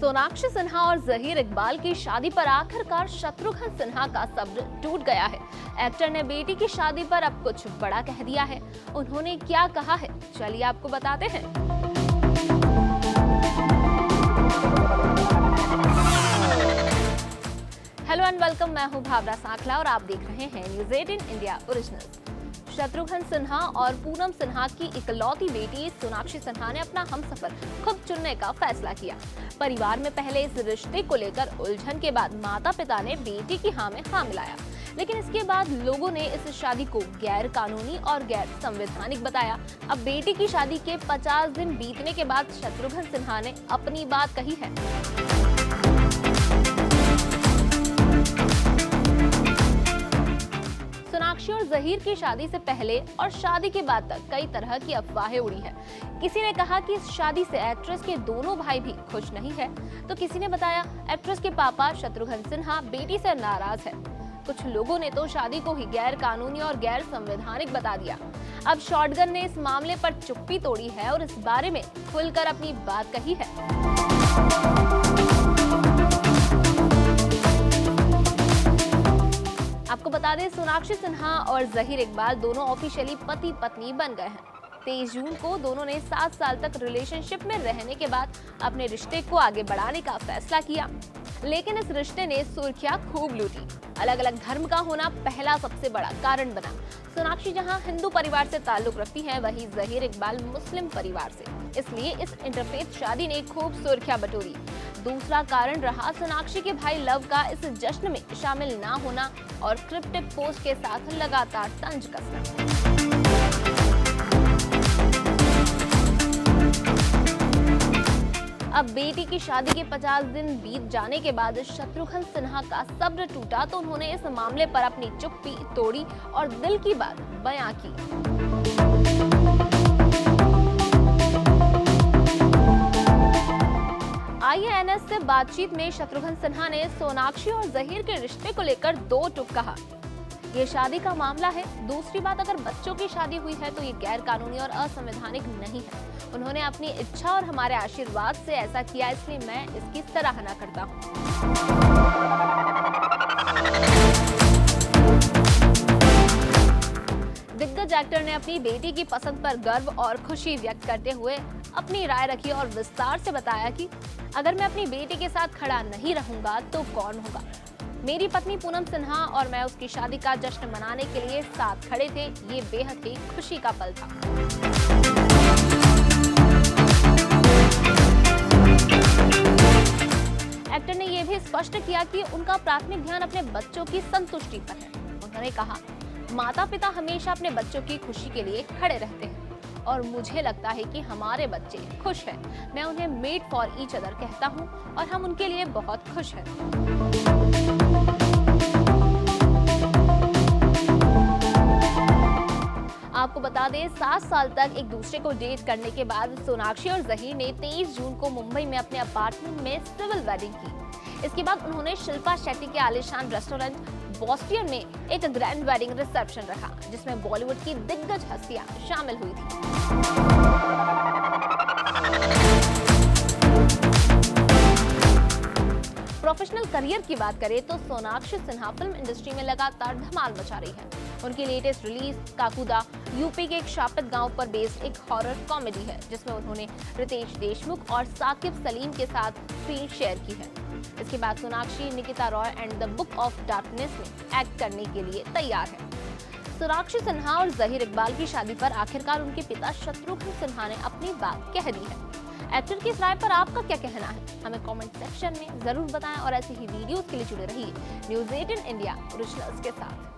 सोनाक्षी सिन्हा और जहीर इकबाल की शादी पर आखिरकार शत्रुघ्न सिन्हा का सब्र टूट गया है। एक्टर ने बेटी की शादी पर अब कुछ बड़ा कह दिया है। उन्होंने क्या कहा है, चलिए आपको बताते हैं। हेलो एंड वेलकम, मैं हूं भावना सांखला और आप देख रहे हैं news 18 India original. Shatrughan Sinha और पूनम सिन्हा की इकलौती बेटी सोनाक्षी सिन्हा ने अपना हमसफर खुद चुनने का फैसला किया। परिवार में पहले इस रिश्ते को लेकर उलझन के बाद माता पिता ने बेटी की हाँ में हाँ मिलाया, लेकिन इसके बाद लोगों ने इस शादी को गैर कानूनी और गैर संवैधानिक बताया। अब बेटी की शादी के 50 दिन बीतने के बाद शत्रुघ्न सिन्हा ने अपनी बात कही है। सोनाक्षी और जहीर की शादी से पहले और शादी के बाद तक कई तरह की अफवाहें उड़ी है। किसी ने कहा कि इस शादी से एक्ट्रेस के दोनों भाई भी खुश नहीं है, तो किसी ने बताया एक्ट्रेस के पापा शत्रुघ्न सिन्हा बेटी से नाराज है। कुछ लोगों ने तो शादी को ही गैर कानूनी और गैर संवैधानिक बता दिया। अब शॉटगन ने इस मामले पर चुप्पी तोड़ी है और इस बारे में खुलकर अपनी बात कही है। आपको बता दें, सोनाक्षी सिन्हा और जहीर इकबाल दोनों ऑफिशियली पति पत्नी बन गए हैं। 23 जून को दोनों ने 7 साल तक रिलेशनशिप में रहने के बाद अपने रिश्ते को आगे बढ़ाने का फैसला किया, लेकिन इस रिश्ते ने सुर्खियां खूब लूटी। अलग अलग धर्म का होना पहला सबसे बड़ा कारण बना। सोनाक्षी जहां हिंदू परिवार से ताल्लुक रखती हैं, वहीं जहीर इकबाल मुस्लिम परिवार से। इसलिए इस इंटरफेथ शादी ने खूब सुर्खियां बटोरी। दूसरा कारण रहा सोनाक्षी के भाई लव का इस जश्न में शामिल ना होना और क्रिप्टिक पोस्ट के साथ लगातार तंज कसना। अब बेटी की शादी के 50 दिन बीत जाने के बाद शत्रुघ्न सिन्हा का सब्र टूटा, तो उन्होंने इस मामले पर अपनी चुप्पी तोड़ी और दिल की बात बयां की। IANS से बातचीत में शत्रुघ्न सिन्हा ने सोनाक्षी और जहीर के रिश्ते को लेकर दो टूक कहा। ये शादी का मामला है। दूसरी बात, अगर बच्चों की शादी हुई है तो ये गैर कानूनी और असंवैधानिक नहीं है। उन्होंने अपनी इच्छा और हमारे आशीर्वाद से ऐसा किया, इसलिए मैं इसकी सराहना करता हूँ। दिग्गज एक्टर ने अपनी बेटी की पसंद पर गर्व और खुशी व्यक्त करते हुए अपनी राय रखी और विस्तार से बताया कि अगर मैं अपनी बेटी के साथ खड़ा नहीं रहूंगा तो कौन होगा। मेरी पत्नी पूनम सिन्हा और मैं उसकी शादी का जश्न मनाने के लिए साथ खड़े थे। ये बेहद ही खुशी का पल था। एक्टर ने यह भी स्पष्ट किया कि उनका प्राथमिक ध्यान अपने बच्चों की संतुष्टि पर है। उन्होंने कहा, माता पिता हमेशा अपने बच्चों की खुशी के लिए खड़े रहते हैं और मुझे लगता है कि हमारे बच्चे खुश हैं। मैं उन्हें मेड फॉर ईच अदर कहता हूं और हम उनके लिए बहुत खुश हैं। आपको बता दें, 7 साल तक एक दूसरे को डेट करने के बाद सोनाक्षी और जहीर ने 23 जून को मुंबई में अपने अपार्टमेंट में सिविल वेडिंग की। इसके बाद उन्होंने शिल्पा शेट्टी के आलीशान रेस्टोरेंट बॉस्टियन में एक ग्रैंड वेडिंग रिसेप्शन रखा, जिसमें बॉलीवुड की दिग्गज हस्तियां शामिल हुई थी। प्रोफेशनल करियर की बात करें तो सोनाक्षी सिन्हा फिल्म इंडस्ट्री में लगातार धमाल मचा रही है। उनकी लेटेस्ट रिलीज काकुदा यूपी के एक शापित गांव पर बेस्ड एक हॉरर कॉमेडी है, जिसमें उन्होंने रितेश देशमुख और साकिब सलीम के साथ स्क्रीन शेयर की है। इसके बाद Sonakshi Nikita Roy and the book of darkness में एक्ट करने के लिए तैयार है। सोनाक्षी सिन्हा और जहीर इकबाल की शादी पर आखिरकार उनके पिता शत्रुघ्न सिन्हा ने अपनी बात कह दी है। एक्टर की इस राय पर आपका क्या कहना है, हमें कमेंट सेक्शन में जरूर बताएं और ऐसे ही वीडियोस के लिए जुड़े रहिए न्यूज़ 18 इंडिया ओरिजिनल्स के साथ।